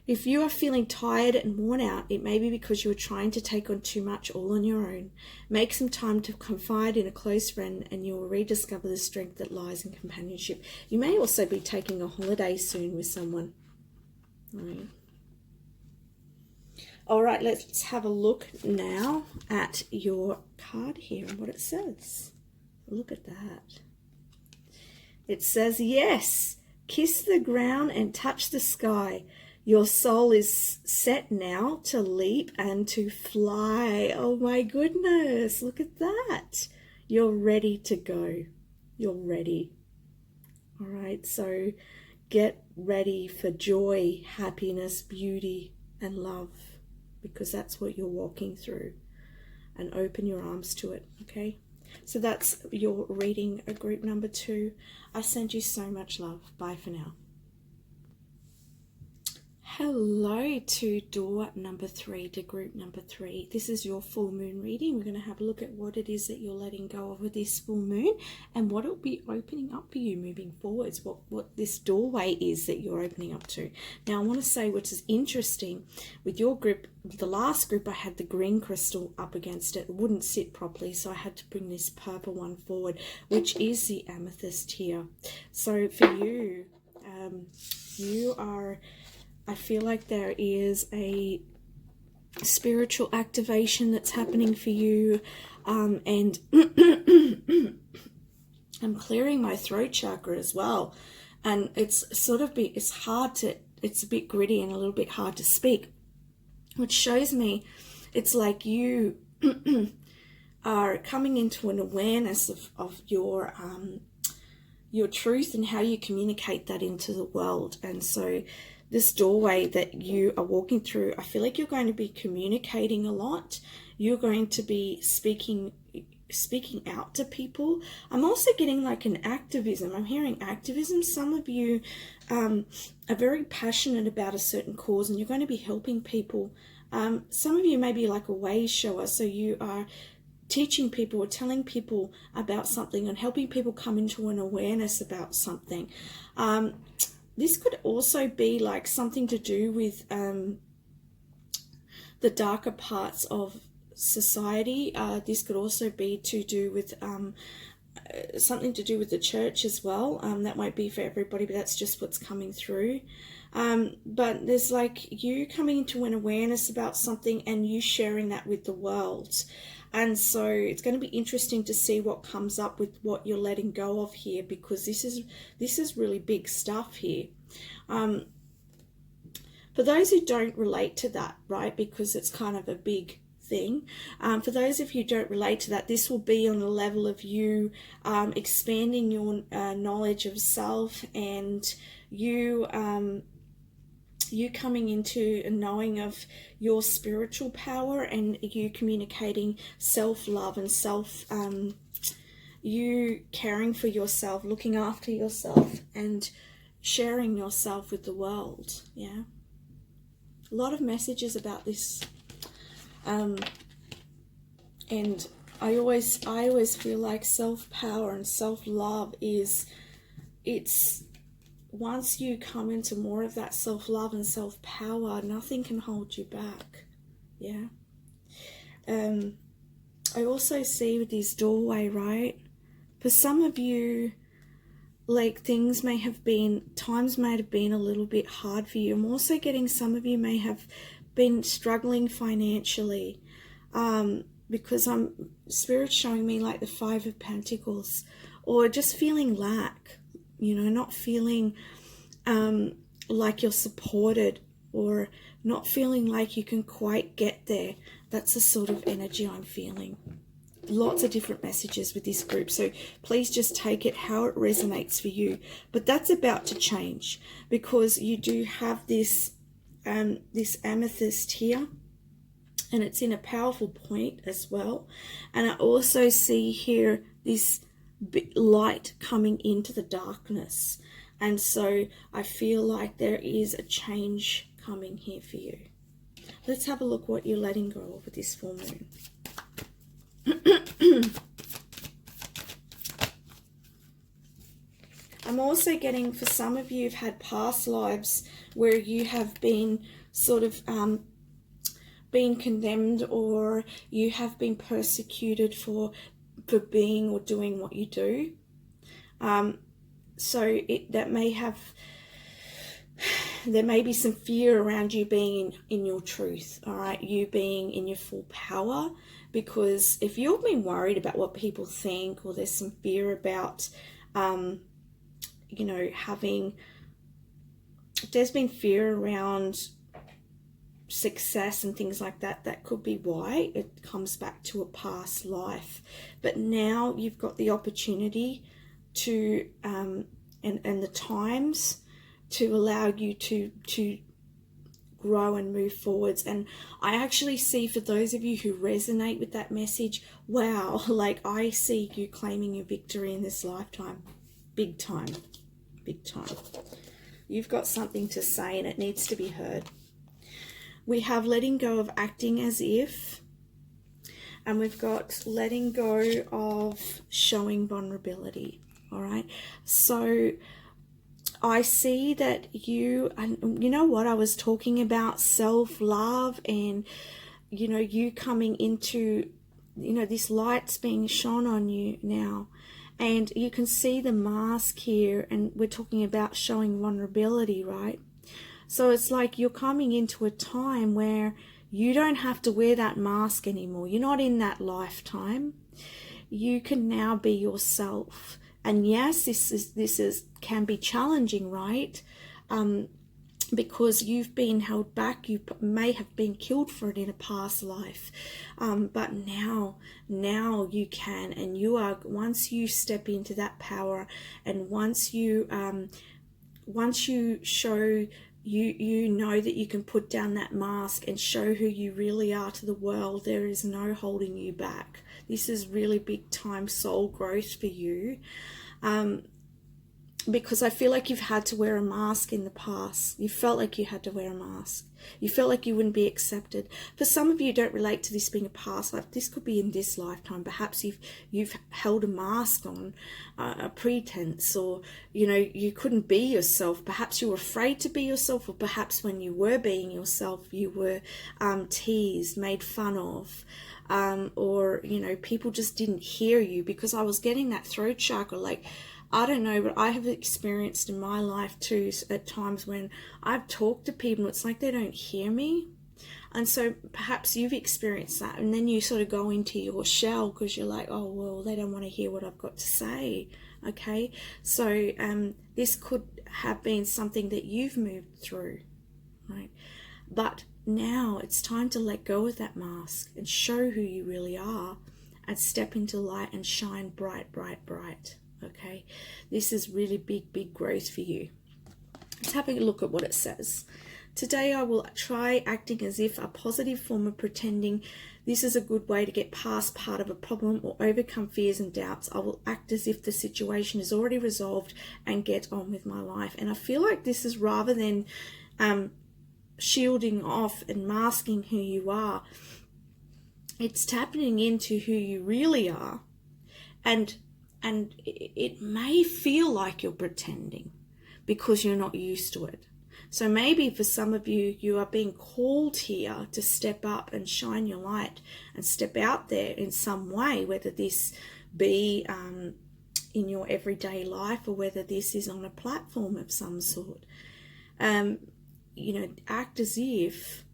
If you are feeling tired and worn out, it may be because you are trying to take on too much all on your own. Make some time to confide in a close friend and you will rediscover the strength that lies in companionship. You may also be taking a holiday soon with someone. All right, let's have a look now at your card here and what it says. Look at that. It says, yes, kiss the ground and touch the sky. Your soul is set now to leap and to fly. Oh my goodness, look at that. You're ready to go. You're ready. All right, so get ready for joy, happiness, beauty, and love, because that's what you're walking through. And open your arms to it, okay? So that's your reading, group number 2. I send you so much love. Bye for now. Hello to door number 3, to group number 3. This is your full moon reading. We're going to have a look at what it is that you're letting go of with this full moon and what it will be opening up for you moving forwards, what this doorway is that you're opening up to. Now, I want to say, which is interesting, with your group, the last group, I had the green crystal up against it. It wouldn't sit properly, so I had to bring this purple one forward, which is the amethyst here. So for you, you are... I feel like there is a spiritual activation that's happening for you, and I'm clearing my throat chakra as well, and it's a bit gritty and a little bit hard to speak, which shows me it's like you are coming into an awareness of your truth and how you communicate that into the world. And so this doorway that you are walking through, I feel like you're going to be communicating a lot. You're going to be speaking out to people. I'm also getting like an activism. I'm hearing activism. Some of you are very passionate about a certain cause and you're going to be helping people. Some of you may be like a way shower, so you are teaching people or telling people about something and helping people come into an awareness about something. This could also be like something to do with the darker parts of society. This could also be to do with something to do with the church as well. That won't be for everybody, but that's just what's coming through. But there's like you coming into an awareness about something and you sharing that with the world. And so it's going to be interesting to see what comes up with what you're letting go of here, because this is really big stuff here. For those who don't relate to that, right, because it's kind of a big thing, for those of you who don't relate to that, this will be on the level of you expanding your knowledge of self, and you coming into a knowing of your spiritual power, and you communicating self-love and you caring for yourself, looking after yourself, and sharing yourself with the world. Yeah, a lot of messages about this, and I always feel like self-power and self-love it's once you come into more of that self-love and self-power, nothing can hold you back. Yeah. I also see with this doorway, right, for some of you, like times may have been a little bit hard for you. I'm also getting some of you may have been struggling financially, because Spirit's showing me like the 5 of Pentacles, or just feeling lack. You know, not feeling like you're supported, or not feeling like you can quite get there. That's the sort of energy I'm feeling. Lots of different messages with this group, so please just take it how it resonates for you. But that's about to change, because you do have this amethyst here, and it's in a powerful point as well. And I also see here this light coming into the darkness, and so I feel like there is a change coming here for you. Let's have a look what you're letting go of with this full moon. I'm also getting, for some of you, have had past lives where you have been sort of been condemned, or you have been persecuted for being or doing what you do. So there may be some fear around you being in your truth, all right, you being in your full power, because if you've been worried about what people think, or there's some fear about, you know, there's been fear around success and things like that, that could be why it comes back to a past life. But now you've got the opportunity to and the times to allow you to grow and move forwards. And I actually see, for those of you who resonate with that message, wow, like I see you claiming your victory in this lifetime. Big time. Big time. You've got something to say and it needs to be heard. We have letting go of acting as if, and we've got letting go of showing vulnerability. All right. So I see that you, and you know what, I was talking about self-love and, you know, you coming into, you know, this light's being shone on you now. And you can see the mask here, and we're talking about showing vulnerability, right? So it's like you're coming into a time where you don't have to wear that mask anymore. You're not in that lifetime. You can now be yourself. And yes, this can be challenging, right? Because you've been held back. You may have been killed for it in a past life. But now you can, and you are, once you step into that power, and once you show, you know that you can put down that mask and show who you really are to the world, there is no holding you back. This is really big time soul growth for you. Because I feel like you've had to wear a mask in the past. You felt like you had to wear a mask. You felt like you wouldn't be accepted. For some of you, don't relate to this being a past life. This could be in this lifetime. Perhaps you've held a mask on, a pretense, or, you know, you couldn't be yourself. Perhaps you were afraid to be yourself, or perhaps when you were being yourself, you were teased, made fun of. Or, you know, people just didn't hear you, because I was getting that throat chakra, like, I don't know, but I have experienced in my life too at times when I've talked to people, it's like they don't hear me. And so perhaps you've experienced that, and then you sort of go into your shell because you're like, oh, well, they don't want to hear what I've got to say. Okay, so this could have been something that you've moved through, right? But now it's time to let go of that mask and show who you really are, and step into light and shine bright, bright, bright. Okay, this is really big growth for you. Let's have a look at what it says. Today I will try acting as if a positive form of pretending. This is a good way to get past part of a problem or overcome fears and doubts. I will act as if the situation is already resolved and get on with my life. And I feel like this is, rather than shielding off and masking who you are, it's tapping into who you really are. And it may feel like you're pretending because you're not used to it. So maybe for some of you, you are being called here to step up and shine your light and step out there in some way, whether this be in your everyday life or whether this is on a platform of some sort. You know, act as if,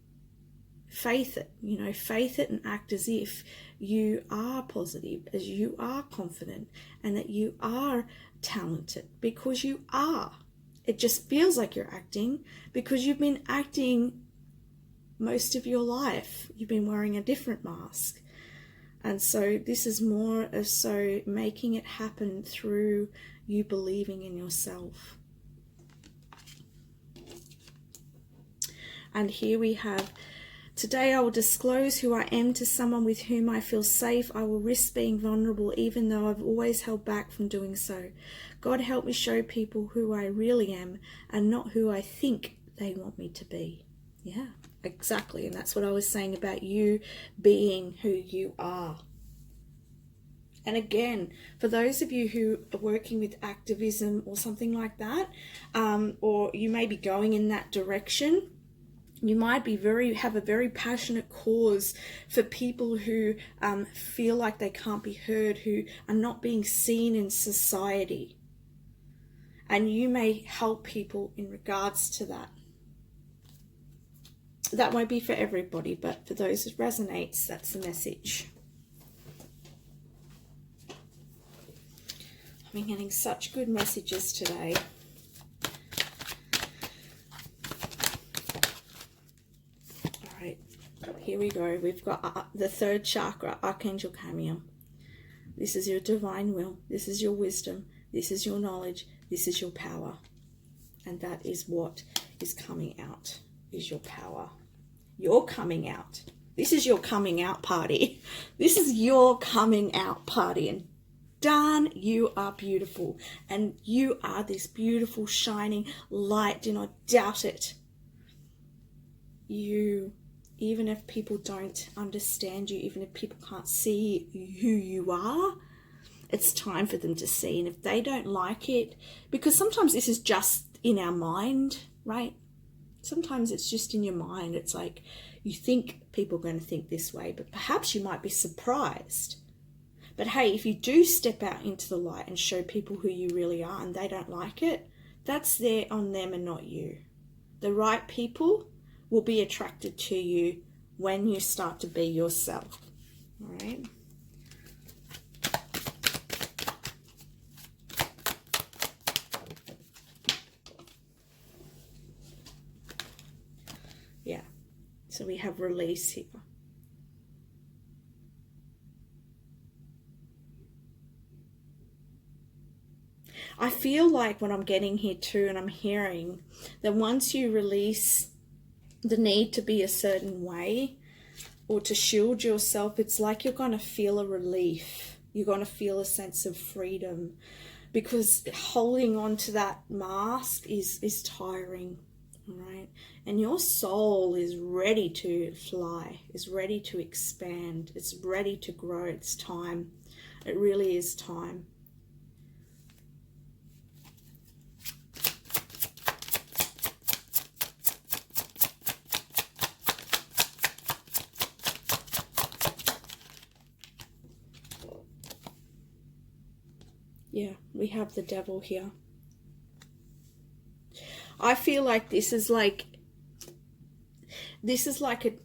faith it, you know, faith it and act as if you are positive, as you are confident, and that you are talented, because you are. It just feels like you're acting because you've been acting most of your life. You've been wearing a different mask. And so this is more of so making it happen through you believing in yourself. And here we have, today I will disclose who I am to someone with whom I feel safe. I will risk being vulnerable even though I've always held back from doing so. God help me show people who I really am and not who I think they want me to be. Yeah, exactly. And that's what I was saying about you being who you are. And again, for those of you who are working with activism or something like that, or you may be going in that direction, you might be have a very passionate cause for people who feel like they can't be heard, who are not being seen in society. And you may help people in regards to that. That won't be for everybody, but for those it resonates, that's the message. I've been getting such good messages today. Here we go. We've got the third chakra, Archangel Chamuel. This is your divine will. This is your wisdom. This is your knowledge. This is your power. And that is what is coming out, is your power. You're coming out. This is your coming out party. This is your coming out party. And done. You are beautiful, and you are this beautiful shining light. Do not doubt it. You, even if people don't understand you, even if people can't see who you are, it's time for them to see. And if they don't like it, because sometimes this is just in our mind, right? Sometimes it's just in your mind. It's like you think people are going to think this way, but perhaps you might be surprised. But hey, if you do step out into the light and show people who you really are and they don't like it, that's there on them and not you. The right people will be attracted to you when you start to be yourself. All right? Yeah. So we have release here. I feel like what I'm getting here too, and I'm hearing that once you release the need to be a certain way or to shield yourself, it's like you're going to feel a relief. You're going to feel a sense of freedom, because holding on to that mask is tiring, all right? And your soul is ready to fly, is ready to expand, it's ready to grow. It's time. It really is time. Yeah, we have the devil here. I feel like this is like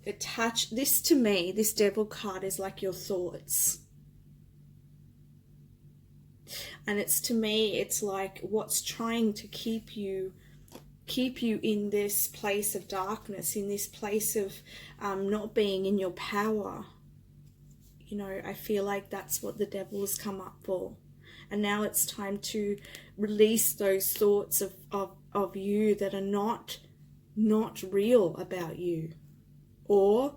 attached. This to me, this devil card is like your thoughts. And it's, to me, it's like what's trying to keep you in this place of darkness, in this place of not being in your power. You know, I feel like that's what the devil has come up for. And now it's time to release those thoughts of you that are not real about you. Or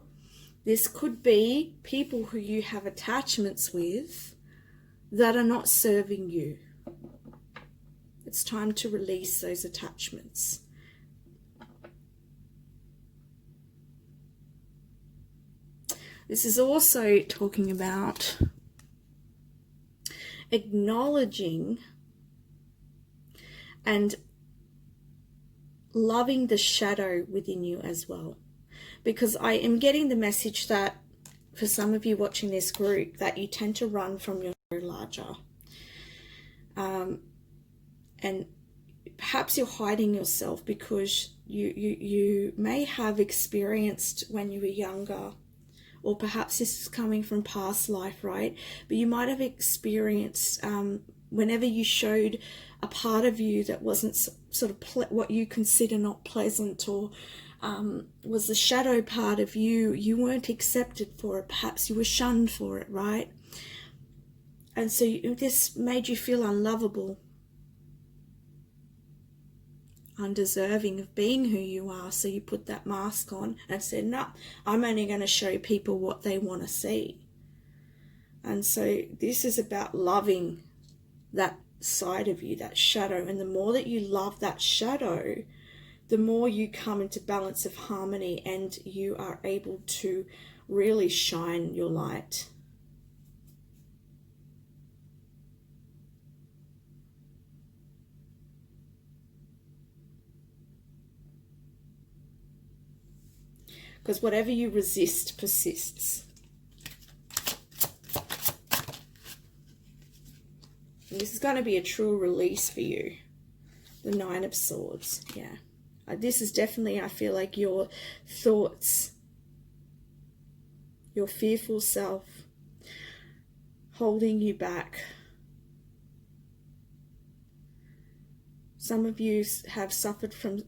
this could be people who you have attachments with that are not serving you. It's time to release those attachments. This is also talking about acknowledging and loving the shadow within you as well. Because I am getting the message that for some of you watching this group, that you tend to run from your larger. And perhaps you're hiding yourself because you may have experienced when you were younger, or perhaps this is coming from past life, right? But you might have experienced whenever you showed a part of you that wasn't sort of what you consider not pleasant, or was the shadow part of you, you weren't accepted for it. Perhaps you were shunned for it, right? And so this made you feel unlovable, undeserving of being who you are. So you put that mask on and said, no, I'm only going to show people what they want to see. And so this is about loving that side of you, that shadow. And the more that you love that shadow, the more you come into balance of harmony, and you are able to really shine your light. Because whatever you resist persists. And this is going to be a true release for you. The Nine of Swords, yeah. This is definitely, I feel like, your thoughts, your fearful self holding you back. Some of you have suffered from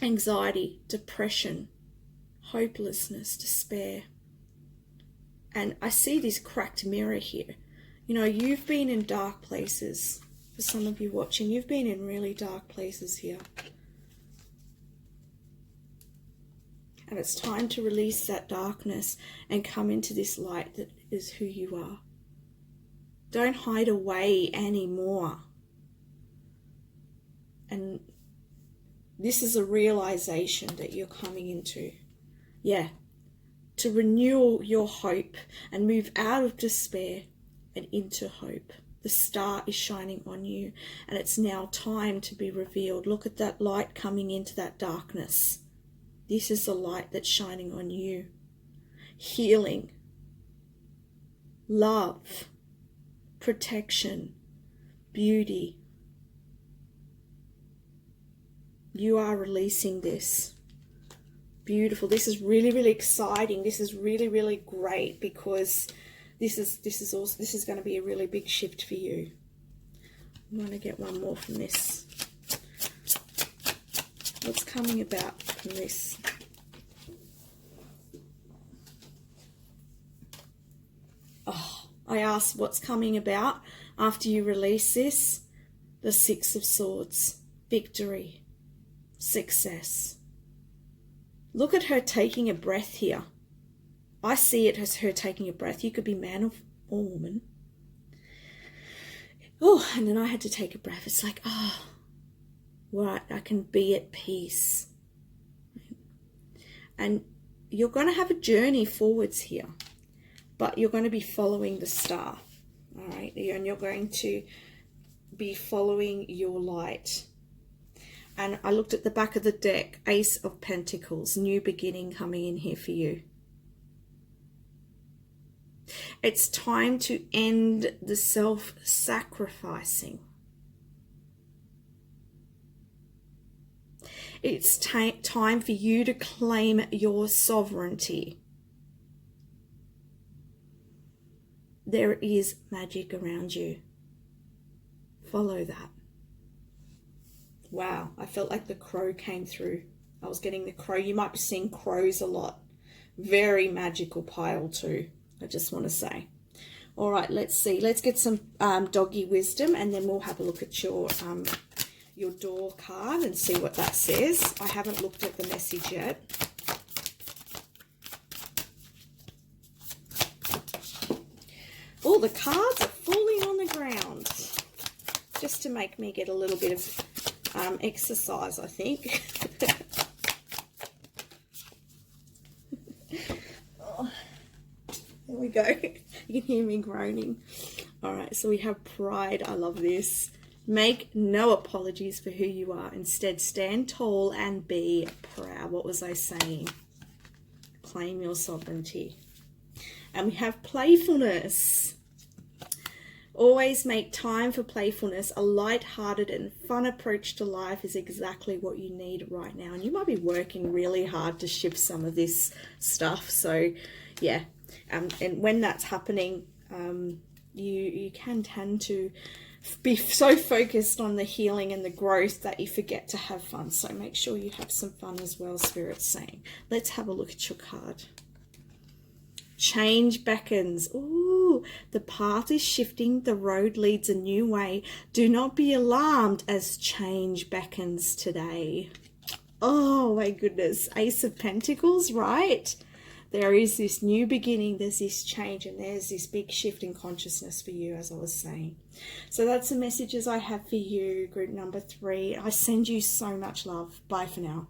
anxiety, depression, hopelessness, despair. And I see this cracked mirror here. You know, you've been in dark places. For some of you watching, you've been in really dark places here. And it's time to release that darkness and come into this light that is who you are. Don't hide away anymore. And this is a realization that you're coming into. Yeah. To renew your hope and move out of despair and into hope. The star is shining on you, and it's now time to be revealed. Look at that light coming into that darkness. This is the light that's shining on you. Healing, love, protection, beauty. You are releasing this. Beautiful. This is really, really exciting. This is really, really great, because this is going to be a really big shift for you. I'm going to get one more from this. What's coming about from this? Oh, I asked what's coming about after you release this. The Six of Swords. Victory. Success. Look at her taking a breath here. I see it as her taking a breath. You could be man or woman. Oh, and then I had to take a breath. It's like, oh, right, I can be at peace. And you're going to have a journey forwards here, but you're going to be following the star. All right, and you're going to be following your light. And I looked at the back of the deck, Ace of Pentacles, new beginning coming in here for you. It's time to end the self-sacrificing. It's time for you to claim your sovereignty. There is magic around you. Follow that. Wow, I felt like the crow came through. I was getting the crow. You might be seeing crows a lot. Very magical pile too, I just want to say. All right, let's see. Let's get some doggy wisdom, and then we'll have a look at your door card and see what that says. I haven't looked at the message yet. Oh, the cards are falling on the ground. Just to make me get a little bit of exercise, I think. Oh, there we go. You can hear me groaning. All right, so we have pride. I love this. Make no apologies for who you are. Instead, stand tall and be proud. What was I saying? Claim your sovereignty. And we have playfulness. Always make time for playfulness. A light-hearted and fun approach to life is exactly what you need right now. And you might be working really hard to shift some of this stuff. So, yeah. And when that's happening, you can tend to be so focused on the healing and the growth that you forget to have fun. So make sure you have some fun as well, Spirit's saying. Let's have a look at your card. Change beckons. Ooh, the path is shifting. The road leads a new way. Do not be alarmed as change beckons today. Oh my goodness. Ace of Pentacles, right? There is this new beginning. There's this change, and there's this big shift in consciousness for you, as I was saying. So that's the messages I have for you, group number 3. I send you so much love. Bye for now.